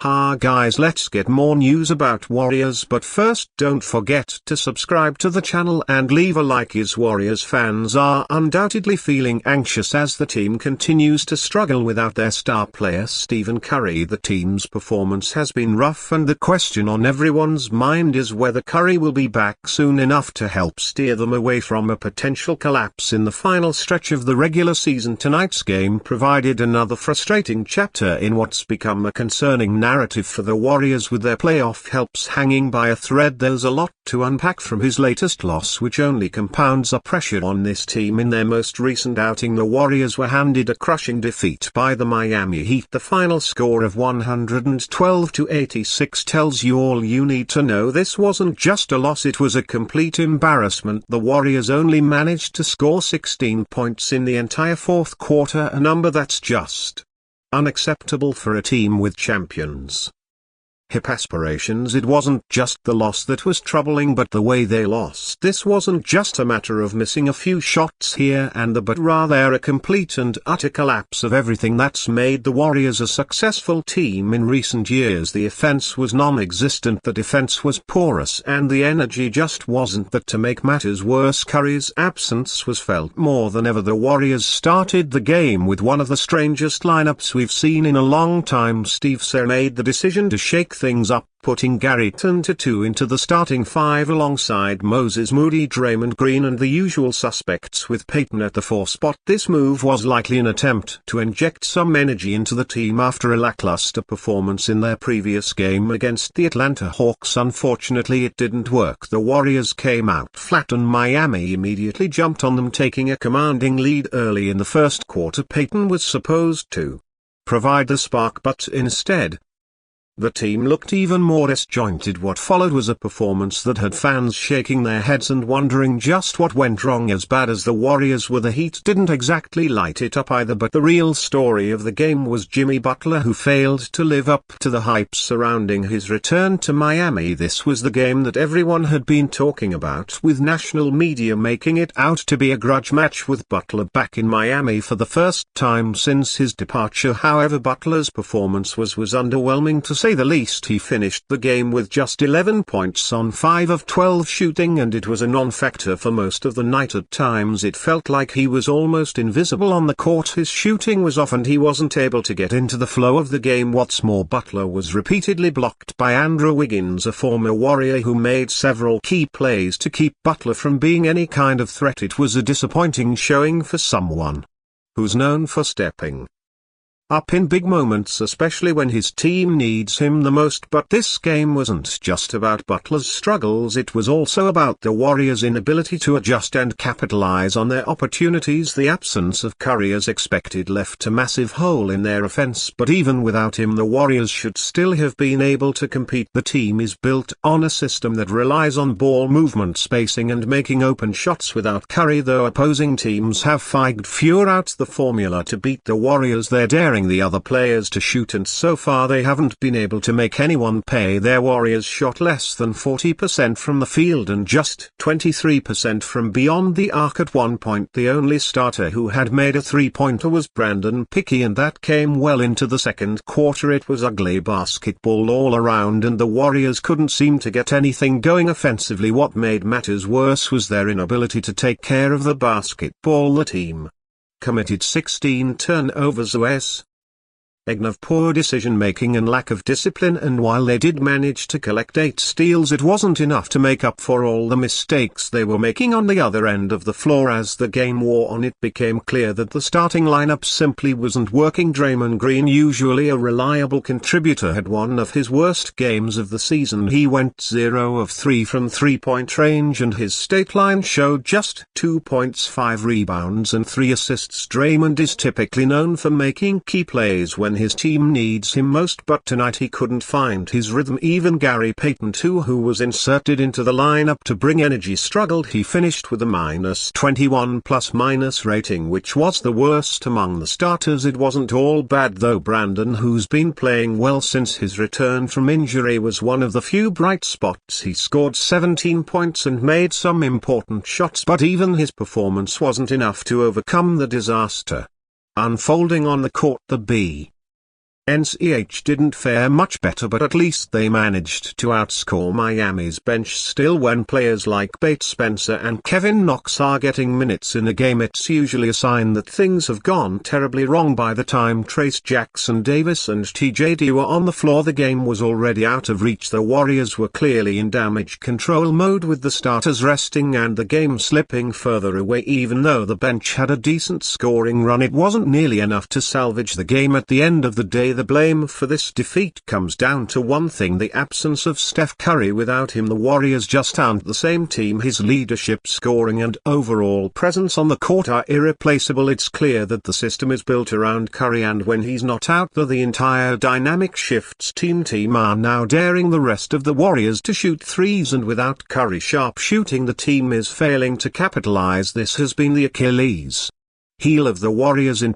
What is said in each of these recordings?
Guys, let's get more news about Warriors, but first don't forget to subscribe to the channel and leave a like, as Warriors fans are undoubtedly feeling anxious as the team continues to struggle without their star player Stephen Curry. The team's performance has been rough, and the question on everyone's mind is whether Curry will be back soon enough to help steer them away from a potential collapse in the final stretch of the regular season. Tonight's game provided another frustrating chapter in what's become a concerning narrative for the Warriors, with their playoff hopes hanging by a thread. There's a lot to unpack from his latest loss, which only compounds the pressure on this team. In their most recent outing, the Warriors were handed a crushing defeat by the Miami Heat. The final score of 112-86 tells you all you need to know. This wasn't just a loss, it was a complete embarrassment. The Warriors only managed to score 16 points in the entire fourth quarter, a number that's just unacceptable for a team with championship aspirations. It wasn't just the loss that was troubling, but the way they lost. This wasn't just a matter of missing a few shots here and there, but rather a complete and utter collapse of everything that's made the Warriors a successful team in recent years. The offense was non-existent, the defense was porous, and the energy just wasn't there. To make matters worse, Curry's absence was felt more than ever. The Warriors started the game with one of the strangest lineups we've seen in a long time. Steve Kerr made the decision to shake things up, putting Gary Trent into the starting five alongside Moses Moody, Draymond Green and the usual suspects, with Payton at the 4 spot. This move was likely an attempt to inject some energy into the team after a lackluster performance in their previous game against the Atlanta Hawks. Unfortunately, it didn't work. The Warriors came out flat and Miami immediately jumped on them, taking a commanding lead early in the first quarter. Payton was supposed to provide the spark, but instead the team looked even more disjointed. What followed was a performance that had fans shaking their heads and wondering just what went wrong. As bad as the Warriors were, the Heat didn't exactly light it up either. But the real story of the game was Jimmy Butler, who failed to live up to the hype surrounding his return to Miami. This was the game that everyone had been talking about, with national media making it out to be a grudge match with Butler back in Miami for the first time since his departure. However, Butler's performance was underwhelming, to say the least. He finished the game with just 11 points on 5 of 12 shooting, and it was a non-factor for most of the night. At times it felt like he was almost invisible on the court. His shooting was off and he wasn't able to get into the flow of the game. What's more, Butler was repeatedly blocked by Andrew Wiggins, a former Warrior who made several key plays to keep Butler from being any kind of threat. It was a disappointing showing for someone who's known for stepping up in big moments, especially when his team needs him the most. But this game wasn't just about Butler's struggles, it was also about the Warriors' inability to adjust and capitalize on their opportunities. The absence of Curry, as expected, left a massive hole in their offense, but even without him the Warriors should still have been able to compete. The team is built on a system that relies on ball movement, spacing and making open shots. Without Curry, though, opposing teams have figured out the formula to beat the Warriors. They're daring the other players to shoot, and so far they haven't been able to make anyone pay. Their Warriors shot less than 40% from the field and just 23% from beyond the arc. At one point the only starter who had made a three-pointer was Brandon Pickey, and that came well into the second quarter. It was ugly basketball all around, and the Warriors couldn't seem to get anything going offensively. What made matters worse was their inability to take care of the basketball. The team committed 16 turnovers, of poor decision-making and lack of discipline, and while they did manage to collect 8 steals, it wasn't enough to make up for all the mistakes they were making on the other end of the floor. As the game wore on, it became clear that the starting lineup simply wasn't working. Draymond Green, usually a reliable contributor, had one of his worst games of the season. He went 0 of 3 from three-point range, and his stat line showed just 2 points, 5 rebounds and 3 assists. Draymond is typically known for making key plays when his team needs him most, but tonight he couldn't find his rhythm. Even Gary Payton, too, who was inserted into the lineup to bring energy, struggled. He finished with a -21 plus-minus rating, which was the worst among the starters. It wasn't all bad though. Brandon, who's been playing well since his return from injury, was one of the few bright spots. He scored 17 points and made some important shots, but even his performance wasn't enough to overcome the disaster unfolding on the court. The NCH didn't fare much better, but at least they managed to outscore Miami's bench. Still, when players like Bates Spencer and Kevin Knox are getting minutes in a game, it's usually a sign that things have gone terribly wrong. By the time Trace Jackson Davis and TJD were on the floor, the game was already out of reach. The Warriors were clearly in damage control mode, with the starters resting and the game slipping further away. Even though the bench had a decent scoring run, it wasn't nearly enough to salvage the game. At the end of the day, the blame for this defeat comes down to one thing: the absence of Steph Curry. Without him, the Warriors just aren't the same team. His leadership, scoring and overall presence on the court are irreplaceable. It's clear that the system is built around Curry, and when he's not out there, the entire dynamic shifts. Team are now daring the rest of the Warriors to shoot threes, and without Curry sharp shooting, the team is failing to capitalize. This has been the Achilles heel of the Warriors in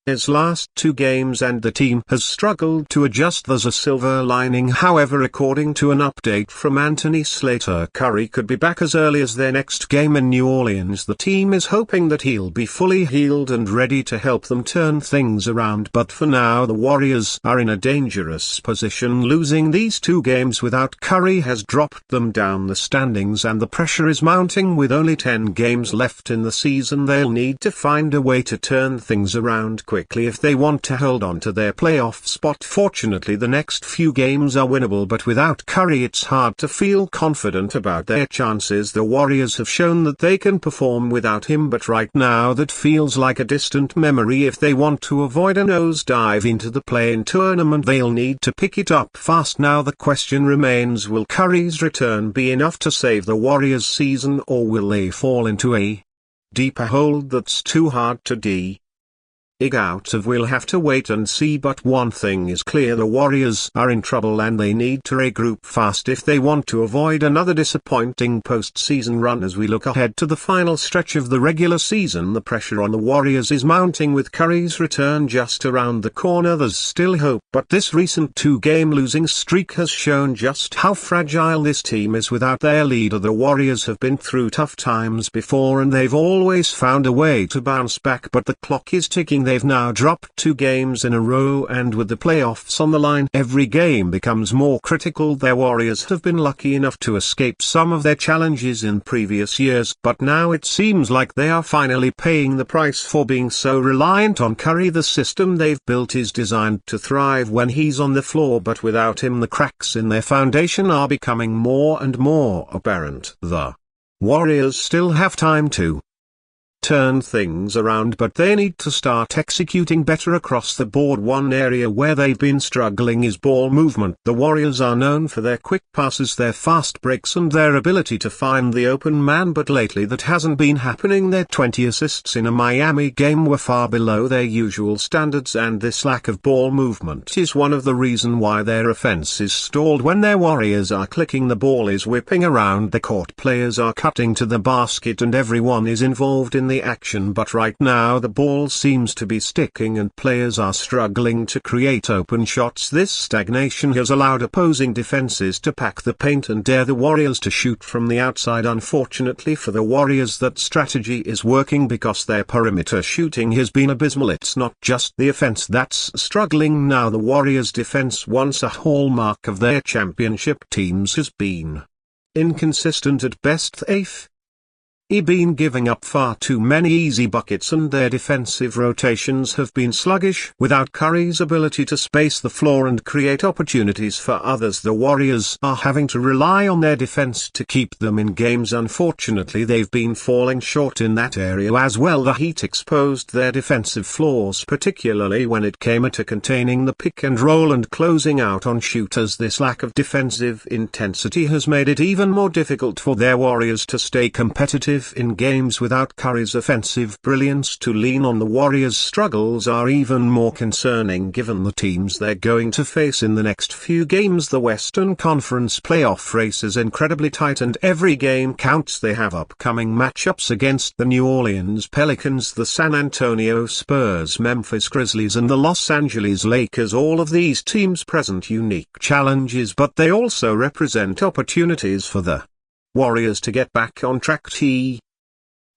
his last two games, and the team has struggled to adjust. There's a silver lining, however. According to an update from Anthony Slater, Curry could be back as early as their next game in New Orleans. The team is hoping that he'll be fully healed and ready to help them turn things around, but for now the Warriors are in a dangerous position. Losing these two games without Curry has dropped them down the standings, and the pressure is mounting. With only 10 games left in the season, they'll need to find a way to turn things around quickly if they want to hold on to their playoff spot. Fortunately, the next few games are winnable, but without Curry it's hard to feel confident about their chances. The Warriors have shown that they can perform without him, but right now that feels like a distant memory. If they want to avoid a nosedive into the play-in tournament, they'll need to pick it up fast. Now the question remains, will Curry's return be enough to save the Warriors' season, or will they fall into a deeper hole that's too hard to dig out of? We'll have to wait and see, but one thing is clear: the Warriors are in trouble and they need to regroup fast if they want to avoid another disappointing postseason run. As we look ahead to the final stretch of the regular season, the pressure on the Warriors is mounting. With Curry's return just around the corner, there's still hope, but this recent two-game losing streak has shown just how fragile this team is without their leader. The Warriors have been through tough times before and they've always found a way to bounce back, but the clock is ticking. They've now dropped 2 games in a row, and with the playoffs on the line, every game becomes more critical. Their Warriors have been lucky enough to escape some of their challenges in previous years, but now it seems like they are finally paying the price for being so reliant on Curry. The system they've built is designed to thrive when he's on the floor, but without him the cracks in their foundation are becoming more and more apparent. The Warriors still have time to turn things around, but they need to start executing better across the board. One area where they've been struggling is ball movement. The Warriors are known for their quick passes, their fast breaks and their ability to find the open man, but lately that hasn't been happening. Their 20 assists in a Miami game were far below their usual standards, and this lack of ball movement is one of the reasons why their offense is stalled. When their Warriors are clicking, the ball is whipping around the court, players are cutting to the basket and everyone is involved in the action, but right now the ball seems to be sticking and players are struggling to create open shots. This stagnation has allowed opposing defenses to pack the paint and dare the Warriors to shoot from the outside. Unfortunately for the Warriors, that strategy is working because their perimeter shooting has been abysmal. It's not just the offense that's struggling now. The Warriors' defense, once a hallmark of their championship teams, has been inconsistent at best. They've been giving up far too many easy buckets and their defensive rotations have been sluggish. Without Curry's ability to space the floor and create opportunities for others, the Warriors are having to rely on their defense to keep them in games. Unfortunately, they've been falling short in that area as well. The Heat exposed their defensive flaws, particularly when it came to containing the pick and roll and closing out on shooters. This lack of defensive intensity has made it even more difficult for their Warriors to stay competitive in games without Curry's offensive brilliance to lean on. The Warriors' struggles are even more concerning given the teams they're going to face in the next few games. The Western Conference playoff race is incredibly tight and every game counts. They have upcoming matchups against the New Orleans Pelicans, the San Antonio Spurs, Memphis Grizzlies and the Los Angeles Lakers. All of these teams present unique challenges, but they also represent opportunities for the Warriors to get back on track.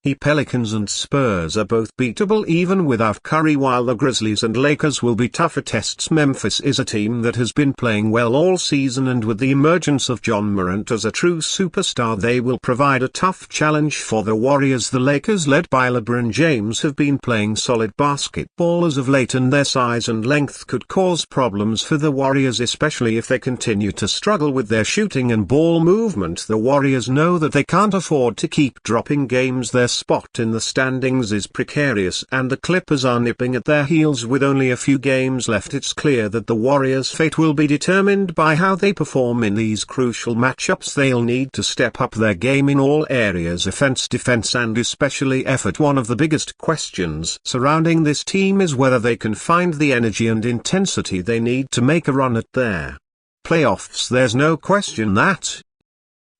The Pelicans and Spurs are both beatable even without Curry, while the Grizzlies and Lakers will be tougher tests. Memphis is a team that has been playing well all season, and with the emergence of John Morant as a true superstar, they will provide a tough challenge for the Warriors. The Lakers, led by LeBron James, have been playing solid basketball as of late, and their size and length could cause problems for the Warriors, especially if they continue to struggle with their shooting and ball movement. The Warriors know that they can't afford to keep dropping games. Their spot in the standings is precarious, and the Clippers are nipping at their heels with only a few games left. It's clear that the Warriors' fate will be determined by how they perform in these crucial matchups. They'll need to step up their game in all areas: offense, defense, and especially effort. One of the biggest questions surrounding this team is whether they can find the energy and intensity they need to make a run at their playoffs. There's no question that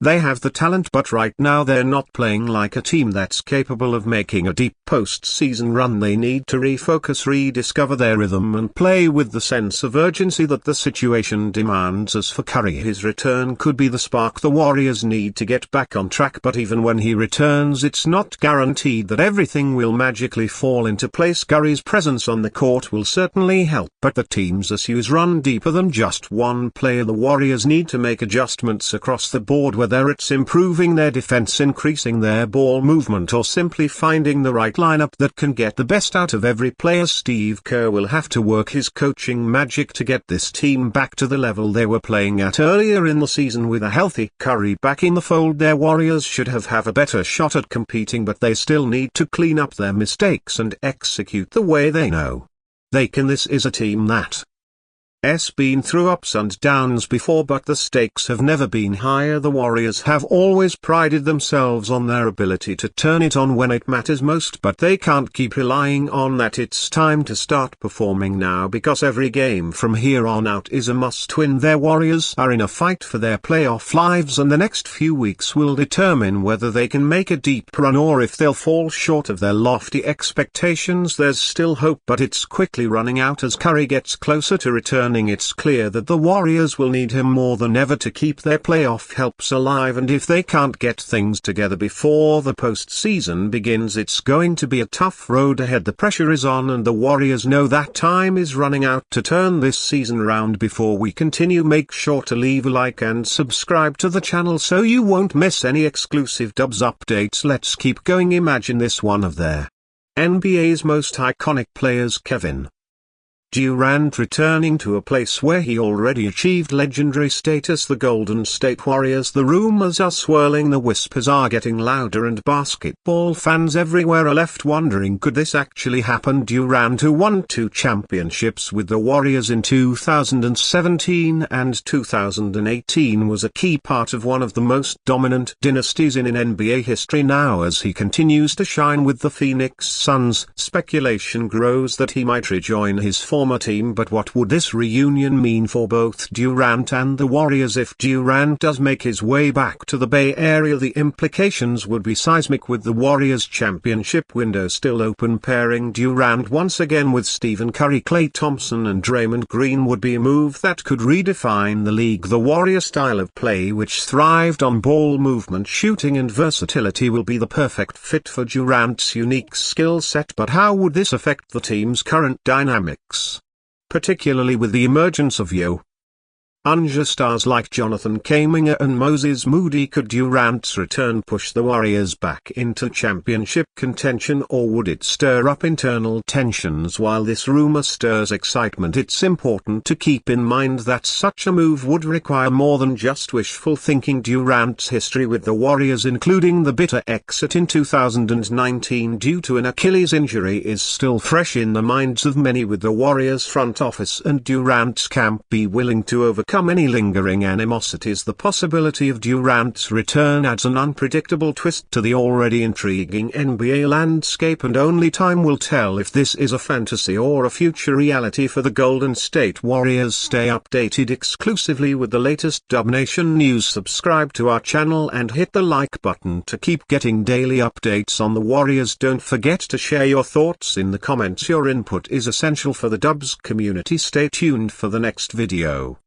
they have the talent, but right now they're not playing like a team that's capable of making a deep post-season run. They need to refocus, rediscover their rhythm, and play with the sense of urgency that the situation demands. As for Curry, his return could be the spark the Warriors need to get back on track, but even when he returns, it's not guaranteed that everything will magically fall into place. Curry's presence on the court will certainly help, but the team's issues run deeper than just one player. The Warriors need to make adjustments across the board, whether it's improving their defense, increasing their ball movement, or simply finding the right lineup that can get the best out of every player. Steve Kerr will have to work his coaching magic to get this team back to the level they were playing at earlier in the season. With a healthy Curry back in the fold, their Warriors should have a better shot at competing, but they still need to clean up their mistakes and execute the way they know they can. This is a team that has been through ups and downs before, but the stakes have never been higher. The Warriors have always prided themselves on their ability to turn it on when it matters most, but they can't keep relying on that. It's time to start performing now, because every game from here on out is a must-win. Their Warriors are in a fight for their playoff lives, and the next few weeks will determine whether they can make a deep run or if they'll fall short of their lofty expectations. There's still hope, but it's quickly running out as Curry gets closer to return. It's clear that the Warriors will need him more than ever to keep their playoff hopes alive, and if they can't get things together before the postseason begins, it's going to be a tough road ahead. The pressure is on, and the Warriors know that time is running out to turn this season around. Before we continue, make sure to leave a like and subscribe to the channel so you won't miss any exclusive Dubs updates. Let's keep going. Imagine this: one of their NBA's most iconic players, Kevin Durant, returning to a place where he already achieved legendary status, the Golden State Warriors. The rumors are swirling, the whispers are getting louder, and basketball fans everywhere are left wondering, could this actually happen? Durant, who won 2 championships with the Warriors in 2017 and 2018, was a key part of one of the most dominant dynasties in NBA history. Now, as he continues to shine with the Phoenix Suns, speculation grows that he might rejoin his former team. But what would this reunion mean for both Durant and the Warriors? If Durant does make his way back to the Bay Area, the implications would be seismic. With the Warriors' championship window still open, pairing Durant once again with Stephen Curry, Klay Thompson, and Draymond Green would be a move that could redefine the league. The Warrior style of play, which thrived on ball movement, shooting, and versatility, will be the perfect fit for Durant's unique skill set. But how would this affect the team's current dynamics, particularly with the emergence of young stars like Jonathan Kuminga and Moses Moody? Could Durant's return push the Warriors back into championship contention, or would it stir up internal tensions? While this rumor stirs excitement, it's important to keep in mind that such a move would require more than just wishful thinking. Durant's history with the Warriors, including the bitter exit in 2019 due to an Achilles injury, is still fresh in the minds of many. With the Warriors front office and Durant's camp be willing to overcome any lingering animosities, the possibility of Durant's return adds an unpredictable twist to the already intriguing NBA landscape, and only time will tell if this is a fantasy or a future reality for the Golden State Warriors. Stay updated exclusively with the latest Dub Nation news. Subscribe to our channel and hit the like button to keep getting daily updates on the Warriors. Don't forget to share your thoughts in the comments. Your input is essential for the Dubs community. Stay tuned for the next video.